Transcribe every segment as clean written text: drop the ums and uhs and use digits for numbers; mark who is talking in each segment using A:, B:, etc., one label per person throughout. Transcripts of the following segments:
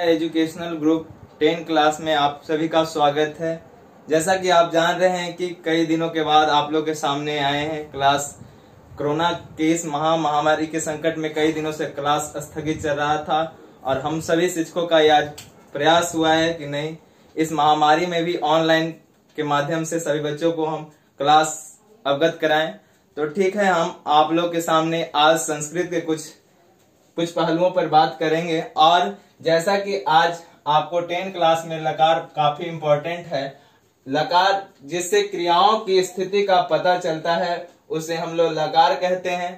A: Educational group 10 class में आप सभी का स्वागत है। जैसा कि आप जान रहे हैं कि कई दिनों के बाद आप लोग के सामने आए हैं क्लास। कोरोना के इस महामारी के संकट में कई दिनों से क्लास स्थगित चल रहा था और हम सभी शिक्षकों का यह प्रयास हुआ है कि नहीं, इस महामारी में भी ऑनलाइन के माध्यम से सभी बच्चों को हम क्लास अवगत कराएं। तो ठीक है, हम आप लोग के सामने आज संस्कृत के कुछ पहलुओं पर बात करेंगे। और जैसा कि आज आपको 10 क्लास में लकार काफी इंपॉर्टेंट है। लकार जिससे क्रियाओं की स्थिति का पता चलता है उसे हम लोग लकार कहते हैं।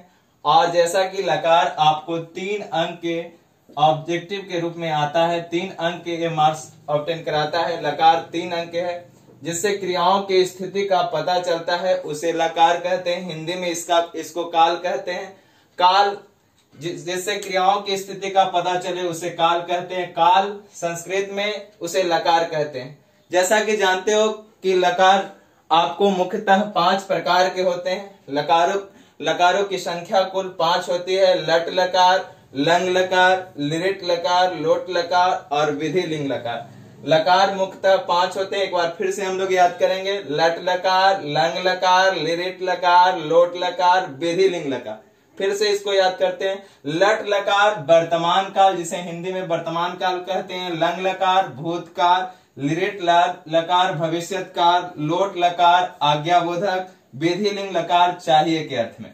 A: और जैसा कि लकार आपको 3 अंक के ऑब्जेक्टिव के रूप में आता है, 3 अंक के मार्क्स ऑब्टेन कराता है। लकार 3 अंक के है, जिससे क्रियाओं की स्थिति का पता चलता है उसे लकार कहते हैं। हिंदी में इसको काल कहते हैं। काल जिससे क्रियाओं की स्थिति का पता चले उसे काल कहते हैं। काल संस्कृत में उसे लकार कहते हैं। जैसा कि जानते हो कि लकार आपको मुख्यतः 5 प्रकार के होते हैं। लकारों की संख्या कुल 5 होती है। लट लकार, लंग लकार, लिरिट लकार, लोट लकार और विधि लिंग लकार। लकार मुख्यतः 5 होते हैं। एक बार फिर से हम लोग याद करेंगे। लट लकार, लंग लकार, लिरिट लकार, लोट लकार, विधि लिंग लकार। फिर से इसको याद करते हैं। लट लकार वर्तमान काल, जिसे हिंदी में वर्तमान काल कहते हैं। लंग लकार भूतकाल, लिरिट लकार भविष्यत काल, लोट लकार आज्ञाबोधक, विधि लिंग लकार चाहिए के अर्थ में।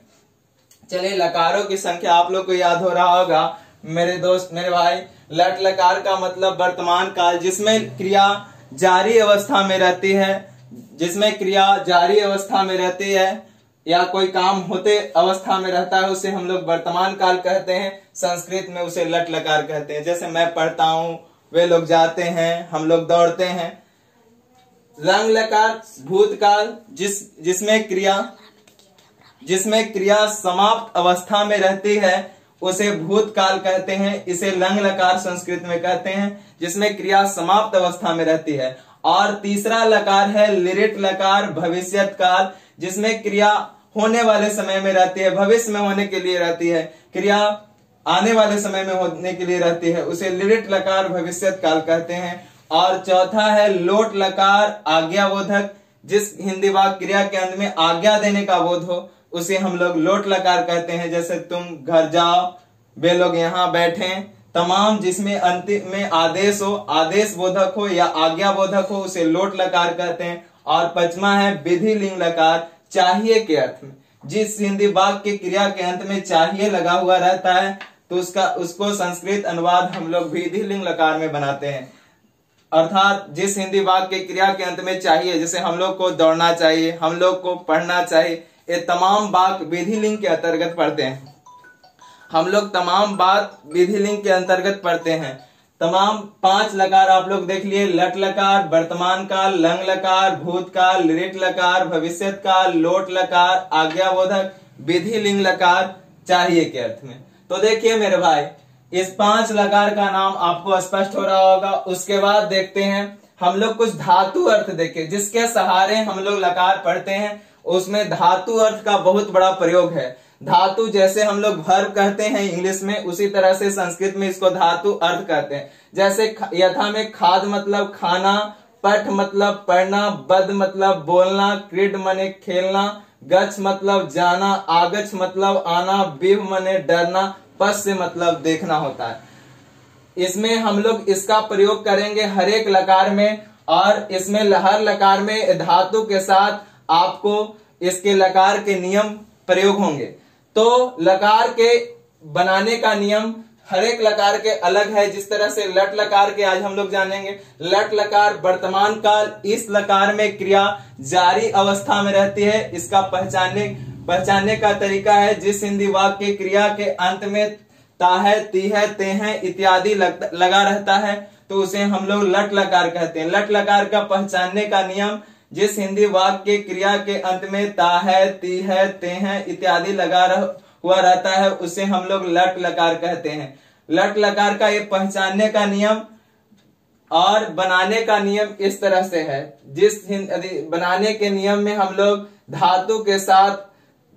A: चलिए, लकारों की संख्या आप लोग को याद हो रहा होगा मेरे दोस्त, मेरे भाई। लट लकार का मतलब वर्तमान काल, जिसमें क्रिया जारी अवस्था में रहती है। जिसमें क्रिया जारी अवस्था में रहती है या कोई काम होते अवस्था में रहता है उसे हम लोग वर्तमान काल कहते हैं। संस्कृत में उसे लट लकार कहते हैं। जैसे मैं पढ़ता हूं, वे लोग जाते हैं, हम लोग दौड़ते हैं। लंग लकार भूतकाल, जिसमें क्रिया समाप्त अवस्था में रहती है उसे भूतकाल कहते हैं। इसे लंग लकार संस्कृत में कहते हैं, जिसमें क्रिया समाप्त अवस्था में रहती है। और तीसरा लकार है लिरिट लकार भविष्यत काल, जिसमें क्रिया होने वाले समय में रहती है, भविष्य में होने के लिए रहती है, क्रिया आने वाले समय में होने के लिए रहती है, उसे लिरिट लकार भविष्यत काल कहते हैं। और चौथा है लोट लकार आज्ञाबोधक, जिस हिंदी वाक्य क्रिया के अंत में आज्ञा देने का बोध हो उसे हम लोग लोट लकार कहते हैं। जैसे तुम घर जाओ, वे लोग यहाँ बैठे, तमाम जिसमें अंतिम में आदेश हो, आदेश बोधक हो या आज्ञा बोधक हो उसे लोट लकार कहते हैं। और 5वां है विधि लिंग लकार, चाहिए के अर्थ में। जिस हिंदी वाक्य के क्रिया के अंत में चाहिए लगा हुआ रहता है तो उसको संस्कृत अनुवाद हम लोग विधि लिंग लकार में बनाते हैं। अर्थात जिस हिंदी वाक्य के क्रिया के अंत में चाहिए, जैसे हम लोग को दौड़ना चाहिए, हम लोग को पढ़ना चाहिए, ये तमाम वाक्य विधि लिंग के अंतर्गत पढ़ते हैं। हम लोग तमाम बात विधि लिंग के अंतर्गत पढ़ते हैं। तमाम 5 लकार आप लोग देख लिए। लट लकार वर्तमान काल, लंग लकार भूतकाल, लिरिट लकार भविष्यत काल, लोट लकार आज्ञाबोधक, विधि लिंग लकार चाहिए के अर्थ में। तो देखिए मेरे भाई, इस 5 लकार का नाम आपको स्पष्ट हो रहा होगा। उसके बाद देखते हैं हम लोग कुछ धातु अर्थ देखे, जिसके सहारे हम लोग लकार पढ़ते हैं। उसमें धातु अर्थ का बहुत बड़ा प्रयोग है। धातु जैसे हम लोग वर्ब कहते हैं इंग्लिश में, उसी तरह से संस्कृत में इसको धातु अर्थ कहते हैं। जैसे यथा में खाद मतलब खाना, पठ मतलब पढ़ना, बद मतलब बोलना, क्रीड मने खेलना, गच्छ मतलब जाना, आगच्छ मतलब आना, बिव मने डरना, पश्य मतलब देखना होता है। इसमें हम लोग इसका प्रयोग करेंगे हर एक लकार में। और इसमें हर लकार में धातु के साथ आपको इसके लकार के नियम प्रयोग होंगे। तो लकार के बनाने का नियम हर एक लकार के अलग है। जिस तरह से लट लकार के आज हम लोग जानेंगे। लट लकार वर्तमान काल, इस लकार में क्रिया जारी अवस्था में रहती है। इसका पहचानने का तरीका है, जिस हिंदी वाक्य के क्रिया के अंत में ता है, ती है, ते हैं इत्यादि लगा रहता है तो उसे हम लोग लट लकार कहते हैं। लट लकार का पहचानने का नियम, जिस हिंदी वाक्य के क्रिया के अंत में ता है, ती है, ते हैं इत्यादि लगा हुआ रहता है उसे हम लोग लट लकार कहते हैं। लट लकार का ये पहचानने का नियम और बनाने का नियम इस तरह से है। जिस बनाने के नियम में हम लोग धातु के साथ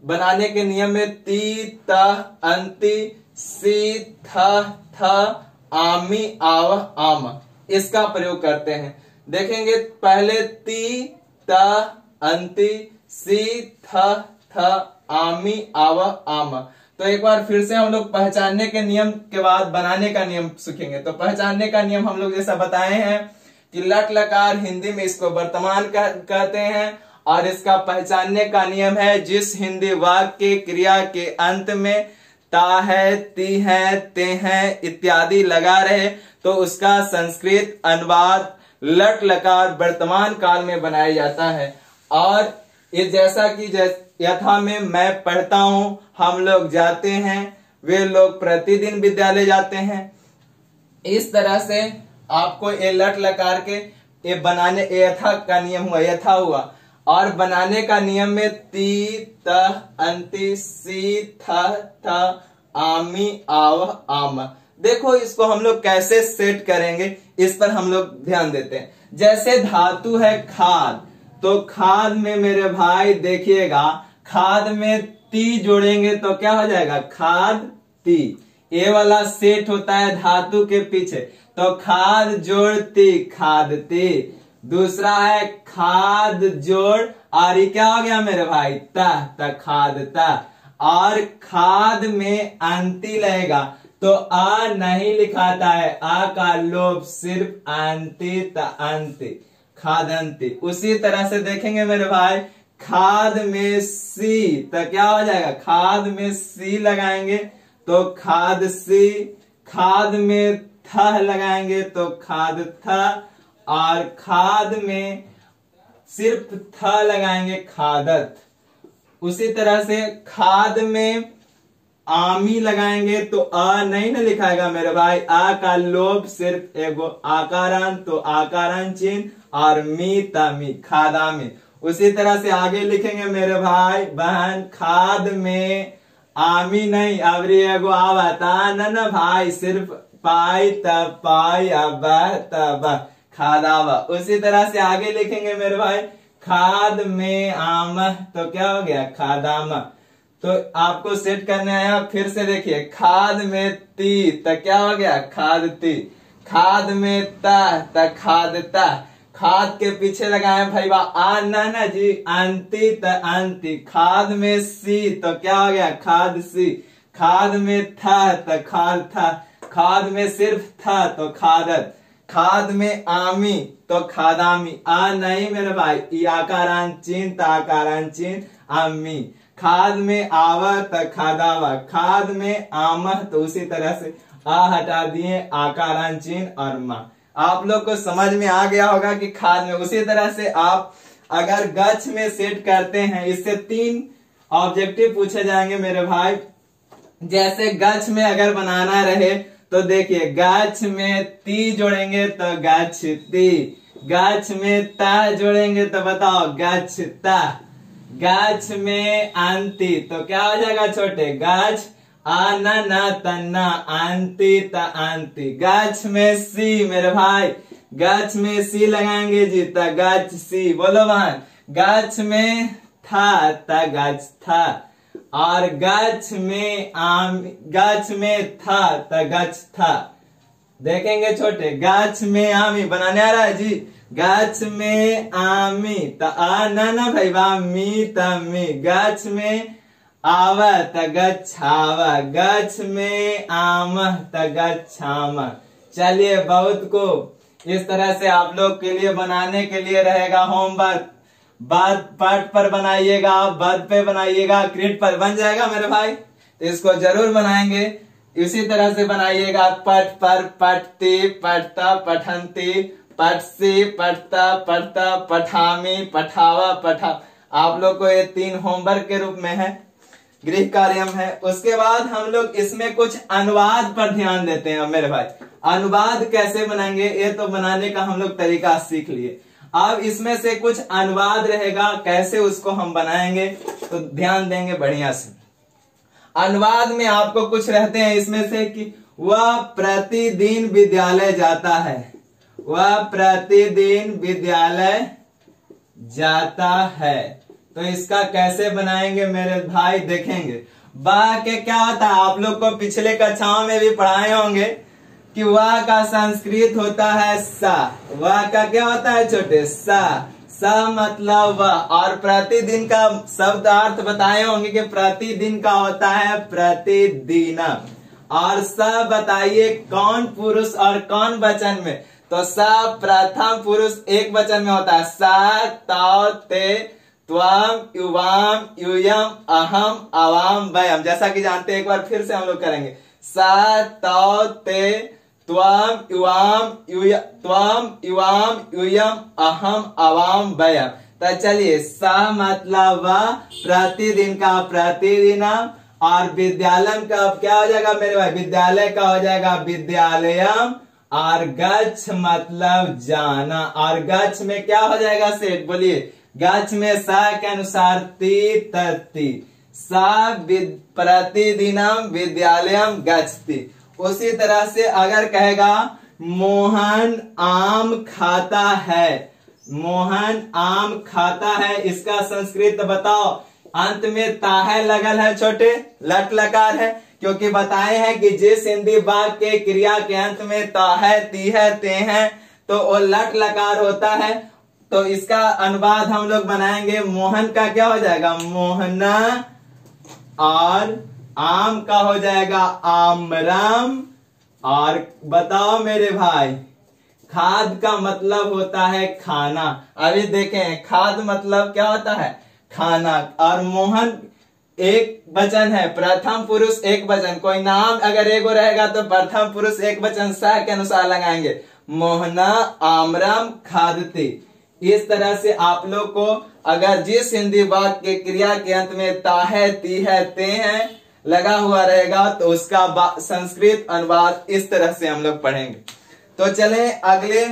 A: बनाने के नियम में ती, त, अंति, सी, थ, थ आमी आव आम, इसका प्रयोग करते हैं। देखेंगे पहले ती त अंति सी थ थ आमी आव आम। तो एक बार फिर से हम लोग पहचानने के नियम के बाद बनाने का नियम सीखेंगे। तो पहचानने का नियम हम लोग जैसा बताए हैं कि लट लकार हिंदी में इसको वर्तमान कहते हैं, और इसका पहचानने का नियम है जिस हिंदी वाक्य के क्रिया के अंत में ता है, ती है, ते है इत्यादि लगा रहे तो उसका संस्कृत अनुवाद लट लकार वर्तमान काल में बनाया जाता है। और ये जैसा कि यथा में मैं पढ़ता हूं, हम लोग जाते हैं, वे लोग प्रतिदिन विद्यालय जाते हैं, इस तरह से आपको ये लट लकार के ये बनाने यथा का नियम हुआ, यथा हुआ। और बनाने का नियम में ती त अंति सी थ थ आमी आव आम। देखो इसको हम लोग कैसे सेट करेंगे इस पर हम लोग ध्यान देते हैं। जैसे धातु है खाद, तो खाद में मेरे भाई देखिएगा खाद में ती जोड़ेंगे तो क्या हो जाएगा खाद ती। ये वाला सेट होता है धातु के पीछे, तो खाद जोड़ ती खादती। दूसरा है खाद जोड़ और ये क्या हो गया मेरे भाई ता खादता। और खाद में अंति लगेगा तो आ नहीं लिखाता है, आ का लोप सिर्फ अंति त अंति खादंती। उसी तरह से देखेंगे मेरे भाई खाद में सी तो क्या हो जाएगा खाद में सी लगाएंगे तो खाद सी, खाद में थ लगाएंगे तो खाद थ, और खाद में सिर्फ थ लगाएंगे खादत। उसी तरह से खाद में आमी लगाएंगे तो आ नहीं ना लिखाएगा मेरे भाई, आ का लोभ सिर्फ एगो आकारान तो आकारान चिन्ह और मी तामी खादामी। उसी तरह से आगे लिखेंगे मेरे भाई बहन खाद में आमी नहीं अवरी एगो आवता न भाई सिर्फ पाई तब पाई अब तब खादावा। उसी तरह से आगे लिखेंगे मेरे भाई खाद में आम तो क्या हो गया खादामा। तो आपको सेट करने आया, फिर से देखिए खाद में ती तो क्या हो गया खाद ती, खाद में ता खादता, खाद के पीछे लगाए भाई आ ना जी अंति त अंति। खाद में सी तो क्या हो गया खाद सी, खाद में था तो खाद था, खाद में सिर्फ था तो खादत, खाद में आमी तो खादामी। आ नहीं मेरे भाई ई आकारान चिन्ह त आकारान चिन्ह आमी। खाद में आवा तो खादावा, खाद में आमह तो उसी तरह से आ हटा दिए आकारान चिन्ह और माँ। आप लोग को समझ में आ गया होगा कि खाद में। उसी तरह से आप अगर गच्छ में सेट करते हैं, इससे 3 ऑब्जेक्टिव पूछे जाएंगे मेरे भाई। जैसे गच्छ में अगर बनाना रहे तो देखिए गच्छ में ती जोड़ेंगे तो गच्छ ती, गच्छ में ता जोड़ेंगे तो बताओ गच्छ ता, गच्छ में अंति तो क्या हो जाएगा छोटे गच्छ आना ना तन्ना अंति त अंति। गच्छ में सी मेरे भाई, गच्छ में सी लगाएंगे जी त गच्छ सी। बोलो बहन गच्छ में था त गच्छ था, और गच्छ में गच्छ में था त गच्छ था। देखेंगे छोटे गच्छ में आमी बनाने आ रहा है जी, गच्छ में आमी त आ ना भाई बा मी त मी, गच्छ में आवा त गच्छावा, गच्छ में आम त गच्छाम। चलिए बहुत को इस तरह से आप लोग के लिए बनाने के लिए रहेगा होमवर्क। बाद पाठ पर बनाइएगा, बद पे बनाइएगा, क्रिट पर बन जाएगा मेरे भाई, तो इसको जरूर बनाएंगे। इसी तरह से बनाइएगा पठ पर पठती पठता पठंती पठसी पठता पठता पठामी पठावा पठा। आप लोग को ये 3 होमवर्क के रूप में है, गृह कार्यम है। उसके बाद हम लोग इसमें कुछ अनुवाद पर ध्यान देते हैं मेरे भाई। अनुवाद कैसे बनाएंगे ये तो बनाने का हम लोग तरीका सीख लिए। अब इसमें से कुछ अनुवाद रहेगा, कैसे उसको हम बनाएंगे तो ध्यान देंगे बढ़िया से। अनुवाद में आपको कुछ रहते हैं इसमें से कि वह प्रतिदिन विद्यालय जाता है, वह प्रतिदिन विद्यालय जाता है। तो इसका कैसे बनाएंगे मेरे भाई देखेंगे। बा के क्या होता है आप लोग को पिछले कक्षाओं में भी पढ़ाए होंगे। कि वह का संस्कृत होता है सा। वह का क्या होता है छोटे? सा मतलब वह। और प्रतिदिन का शब्द अर्थ बताए होंगे कि प्रतिदिन का होता है प्रतिदिनम। और स बताइए कौन पुरुष और कौन वचन में? तो स प्रथम पुरुष एक वचन में होता है। सा तौ ते त्वम युवाम यूयम अहम अवाम वयम। जैसा कि जानते हैं, एक बार फिर से हम लोग करेंगे। सा तौ ते त्वम युवाम यूयम अहम अवाम वयम। तो चलिए, स मतलब प्रतिदिन का प्रतिदिनम। और विद्यालय का क्या हो जाएगा मेरे भाई? विद्यालय का हो जाएगा विद्यालयम। और गच्छ मतलब जाना। और गच्छ में क्या हो जाएगा सेठ? बोलिए। गच्छ में सा के अनुसार ती तत्ती। सा प्रतिदिनम विद्यालयम गच्छति। उसी तरह से अगर कहेगा मोहन आम खाता है, मोहन आम खाता है, इसका संस्कृत बताओ। अंत में ताहे लगल है छोटे, लट लकार है, क्योंकि बताए हैं कि जिस हिंदी वाक्य के क्रिया के अंत में ताहे ती है ते हैं तो वो लट लकार होता है। तो इसका अनुवाद हम लोग बनाएंगे। मोहन का क्या हो जाएगा? मोहना। और आम का हो जाएगा आमरम। और बताओ मेरे भाई, खाद का मतलब होता है खाना। अभी देखें, खाद मतलब क्या होता है? खाना। और मोहन एक वचन है, प्रथम पुरुष एक वचन। कोई नाम अगर एगो रहेगा तो प्रथम पुरुष एक वचन सा के अनुसार लगाएंगे। मोहना आमरम खादते। इस तरह से आप लोग को अगर जिस हिंदी वाक्य के क्रिया के अंत में ता है ती है ते हैं लगा हुआ रहेगा तो उसका संस्कृत अनुवाद इस तरह से हम लोग पढ़ेंगे। तो चले अगले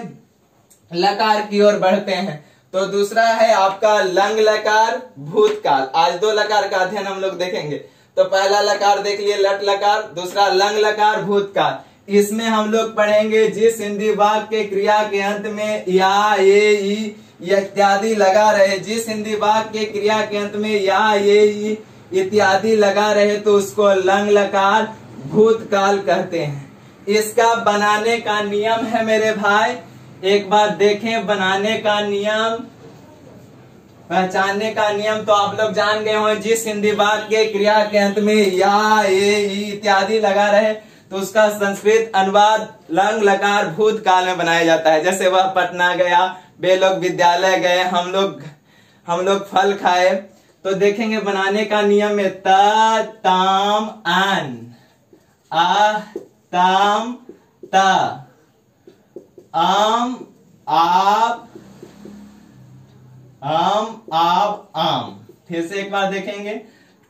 A: लकार की ओर बढ़ते हैं। तो दूसरा है आपका लंग लकार भूतकाल। आज दो लकार का अध्ययन हम लोग देखेंगे। तो पहला लकार देख लिए लट लकार, दूसरा लंग लकार भूतकाल। इसमें हम लोग पढ़ेंगे जिस हिंदी वाक्य के क्रिया के अंत में या ये ई इत्यादि लगा रहे, जिस हिंदी वाक्य के क्रिया के अंत में या ये ई इत्यादि लगा रहे तो उसको लंग लकार भूतकाल कहते हैं। इसका बनाने का नियम है मेरे भाई, एक बार देखें बनाने का नियम, पहचानने का नियम तो आप लोग जान गए हो। जिस हिंदी वाक्य के क्रिया के अंत में या ये ई इत्यादि लगा रहे तो उसका संस्कृत अनुवाद लंग लकार भूतकाल में बनाया जाता है। जैसे वह पटना गया, वे लोग विद्यालय गए, हम लोग फल खाए। तो देखेंगे बनाने का नियम में त ताम आन, आ ताम ता, आम आप आम। फिर से एक बार देखेंगे,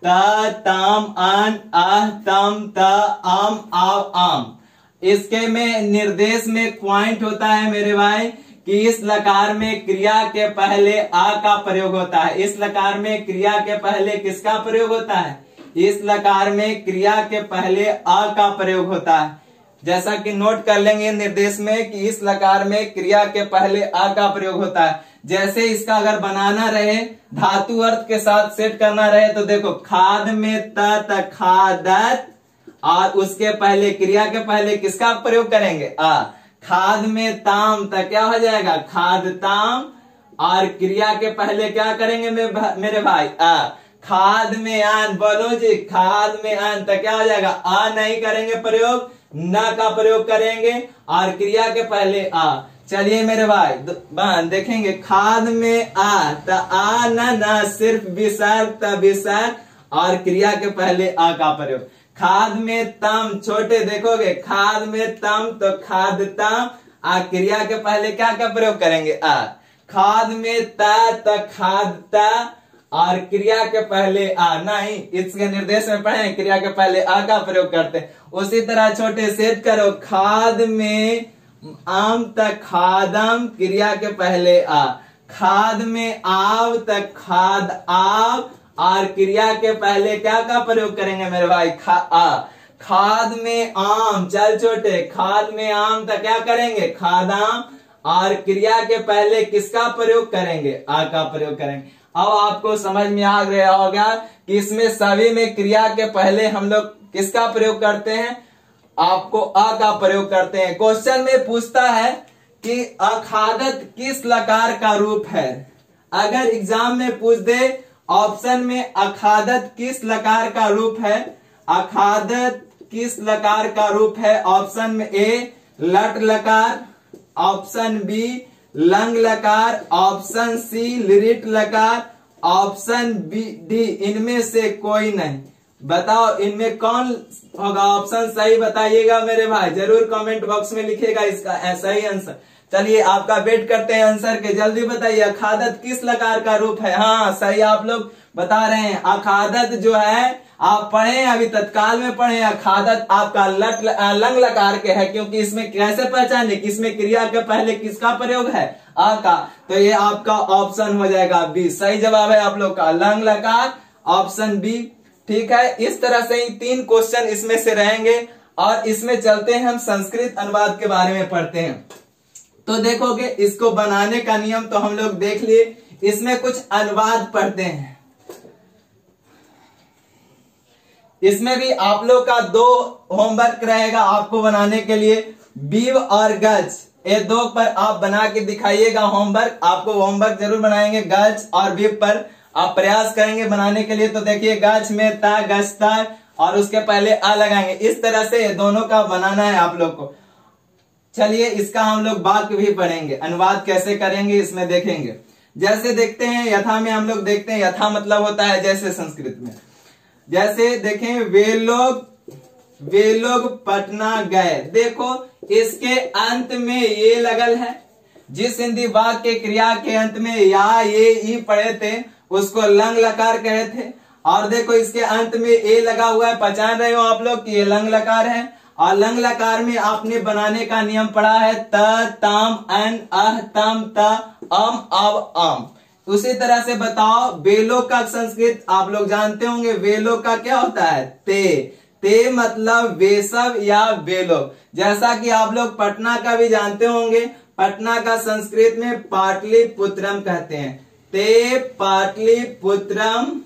A: ता ताम आन आह ताम ता आम आव आम। इसके में निर्देश में पॉइंट होता है मेरे भाई कि इस लकार में क्रिया के पहले आ का प्रयोग होता है। इस लकार में क्रिया के पहले किसका प्रयोग होता है? इस लकार में क्रिया के पहले आ का प्रयोग होता है। जैसा कि नोट कर लेंगे निर्देश में कि इस लकार में क्रिया के पहले आ का प्रयोग होता है। जैसे इसका अगर बनाना रहे, धातु अर्थ के साथ सेट करना रहे तो देखो खाद में त खादत, और उसके पहले क्रिया के पहले किसका प्रयोग करेंगे? आ। खाद में ताम तक क्या हो जाएगा? खाद ताम। और क्रिया के पहले क्या करेंगे मेरे भाई? आ। खाद में आन, बोलो जी, खाद में आन तक क्या हो जाएगा? आ नहीं करेंगे प्रयोग, न का प्रयोग करेंगे और क्रिया के पहले आ। चलिए मेरे भाई देखेंगे, खाद में आ त आ न सिर्फ विसर्ग त विसर्ग और क्रिया के पहले आ का प्रयोग। खाद में तम, छोटे देखोगे, खाद में तम तो खाद तम, क्रिया के पहले क्या का प्रयोग करेंगे? आ। खाद में त खाद त और क्रिया के पहले आ नहीं, इसके निर्देश में पढ़े क्रिया के पहले आ का प्रयोग करते हैं। उसी तरह छोटे सेट करो, खाद में आम तक खादम, क्रिया के पहले आ। खाद में आव तक खाद आव और क्रिया के पहले क्या का प्रयोग करेंगे मेरे भाई? आ। खाद में आम, चल छोटे, खाद में आम तक क्या करेंगे? खादाम और क्रिया के पहले किसका प्रयोग करेंगे? आ का प्रयोग करेंगे। अब आपको समझ में आ गया होगा कि इसमें सभी में क्रिया के पहले हम लोग किसका प्रयोग करते हैं? आपको अ का प्रयोग करते हैं। क्वेश्चन में पूछता है कि अखादत किस लकार का रूप है। अगर एग्जाम में पूछ दे ऑप्शन में अखादत किस लकार का रूप है, अखादत किस लकार का रूप है, ऑप्शन में ए लट लकार, ऑप्शन बी लंग लकार, ऑप्शन सी लिरिट लकार, ऑप्शन बी डी इनमें से कोई नहीं। बताओ इनमें कौन होगा, ऑप्शन सही बताइएगा मेरे भाई, जरूर कमेंट बॉक्स में लिखिएगा इसका सही आंसर। चलिए आपका वेट करते हैं आंसर के, जल्दी बताइए अखादत किस लकार का रूप है। हाँ सही आप लोग बता रहे हैं। अखादत जो है आप पढ़े अभी तत्काल में पढ़े, अखादत आपका लंग लकार के है, क्योंकि इसमें कैसे पहचाने कि इसमें क्रिया के पहले किसका प्रयोग है, आ का। तो ये आपका ऑप्शन हो जाएगा बी, सही जवाब है आप लोग का लंग लकार, ऑप्शन बी। ठीक है, इस तरह से ही 3 क्वेश्चन इसमें से रहेंगे और इसमें चलते हैं हम संस्कृत अनुवाद के बारे में पढ़ते हैं। तो देखोगे इसको बनाने का नियम तो हम लोग देख लिए, इसमें कुछ अनुवाद पढ़ते हैं। इसमें भी आप लोग का 2 होमवर्क रहेगा आपको बनाने के लिए, बीव और गज, ये 2 पर आप बना के दिखाइएगा होमवर्क। आपको होमवर्क जरूर बनाएंगे, गज और बीव पर आप प्रयास करेंगे बनाने के लिए। तो देखिए गज में ता गजता और उसके पहले आ लगाएंगे, इस तरह से दोनों का बनाना है आप लोग को। चलिए इसका हम लोग वाक्य भी पढ़ेंगे, अनुवाद कैसे करेंगे इसमें देखेंगे। जैसे देखते हैं यथा में हम लोग देखते हैं, यथा मतलब होता है जैसे संस्कृत में। जैसे देखें वे लोग पटना गए, देखो इसके अंत में ये लगल है। जिस हिंदी वाक्य के क्रिया के अंत में या ये ई पढ़े थे उसको लंग लकार कहे थे, और देखो इसके अंत में ए लगा हुआ है, पहचान रहे हो आप लोग कि ये लंग लकार है। और लंग लकार में आपने बनाने का नियम पढ़ा है त ताम अन अह तम त अम अब अम। उसी तरह से बताओ बेलों का संस्कृत आप लोग जानते होंगे, बेलों का क्या होता है, ते मतलब वेसव या बेलोग। जैसा कि आप लोग पटना का भी जानते होंगे, पटना का संस्कृत में पाटलिपुत्रम कहते हैं, ते पाटलिपुत्रम।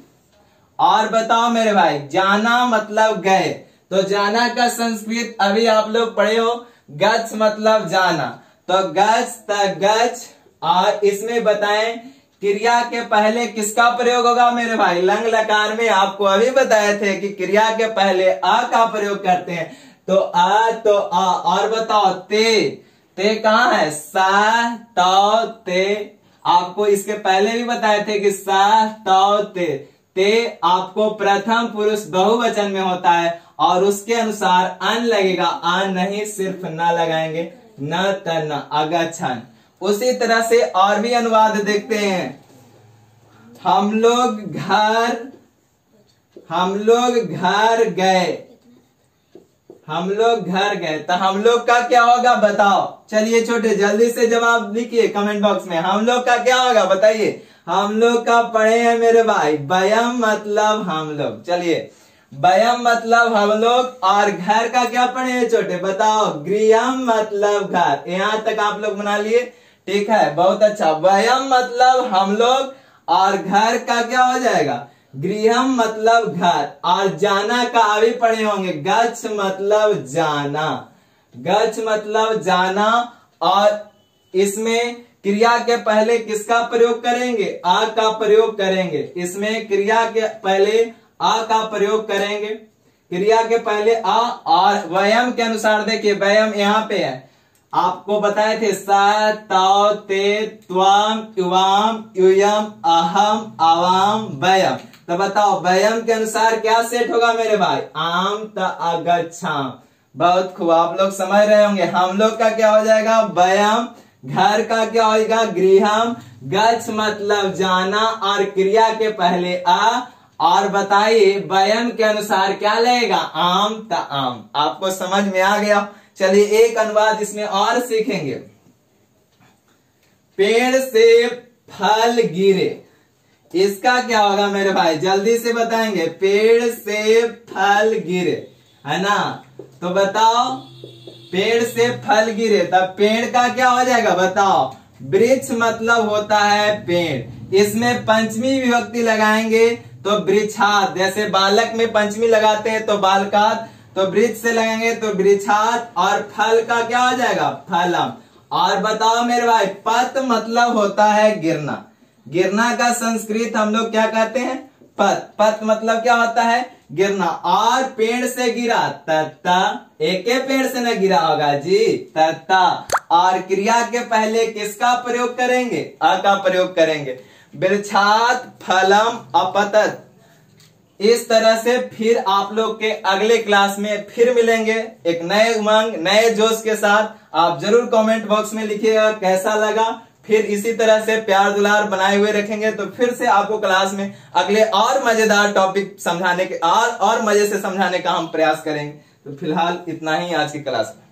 A: और बताओ मेरे भाई जाना मतलब गए, तो जाना का संस्कृत अभी आप लोग पढ़े हो, गच मतलब जाना, तो गच त गच। और इसमें बताएं क्रिया के पहले किसका प्रयोग होगा मेरे भाई, लंग लकार में आपको अभी बताए थे कि क्रिया के पहले आ का प्रयोग करते हैं, तो आ तो आ। और बताओ ते कहाँ है, सा तो ते, आपको इसके पहले भी बताए थे कि सा तो ते आपको प्रथम पुरुष बहुवचन में होता है और उसके अनुसार अन लगेगा, आ नहीं सिर्फ न लगाएंगे, न तन अगछन। उसी तरह से और भी अनुवाद देखते हैं। हम लोग घर गए, हम लोग घर गए, तो हम लोग का क्या होगा बताओ। चलिए छोटे जल्दी से जवाब लिखिए कमेंट बॉक्स में, हम लोग का क्या होगा बताइए। हम लोग का पढ़े हैं मेरे भाई, वयम मतलब हम लोग। चलिए वयम मतलब हम लोग, और घर का क्या पढ़े हैं छोटे बताओ, गृहम मतलब घर। यहां तक आप लोग बना लिए, ठीक है बहुत अच्छा। वयम मतलब हम लोग और घर का क्या हो जाएगा, गृहम मतलब घर। और जाना का अभी पढ़े होंगे, गच्छ मतलब जाना, गच्छ मतलब जाना। और इसमें क्रिया के पहले किसका प्रयोग करेंगे, आ का प्रयोग करेंगे। इसमें क्रिया के पहले आ का प्रयोग करेंगे, क्रिया के पहले आ। और वयम के अनुसार देखिए वयम यहाँ पे है, आपको बताए थे सा तौ ते त्वाम युवाम युयम अहम अवाम वयम। तो बताओ वयम के अनुसार क्या सेट होगा मेरे भाई, आम त अगच्छाम। बहुत खूब आप लोग समझ रहे होंगे। हम लोग का क्या हो जाएगा वयम, घर का क्या होगा गृहम, गच्छ मतलब जाना और क्रिया के पहले आ। और बताइए वयम के अनुसार क्या लगेगा, आम त आम। आपको समझ में आ गया। चलिए एक अनुवाद इसमें और सीखेंगे। पेड़ से फल गिरे, इसका क्या होगा मेरे भाई जल्दी से बताएंगे। पेड़ से फल गिरे है ना, तो बताओ पेड़ से फल गिरे, तब पेड़ का क्या हो जाएगा बताओ, वृक्ष मतलब होता है पेड़। इसमें पंचमी विभक्ति लगाएंगे तो वृक्षात, जैसे बालक में पंचमी लगाते हैं तो बालकात, तो वृक्ष से लगाएंगे तो वृक्षात, और फल का क्या हो जाएगा, फलम। और बताओ मेरे भाई, पत मतलब होता है गिरना। गिरना का संस्कृत हम लोग क्या कहते हैं, पत। पत मतलब क्या होता है, गिरना। और पेड़ से गिरा, तत्ता। एक पेड़ से न गिरा होगा जी, तत्ता। और क्रिया के पहले किसका प्रयोग करेंगे, अ का प्रयोग करेंगे। वृक्षात फलम अपतत। इस तरह से फिर आप लोग के अगले क्लास में फिर मिलेंगे एक नए उमंग, नए जोश के साथ। आप जरूर कमेंट बॉक्स में लिखिएगा कैसा लगा। फिर इसी तरह से प्यार दुलार बनाए हुए रखेंगे तो फिर से आपको क्लास में अगले और मजेदार टॉपिक समझाने के और मजे से समझाने का हम प्रयास करेंगे। तो फिलहाल इतना ही आज की क्लास में।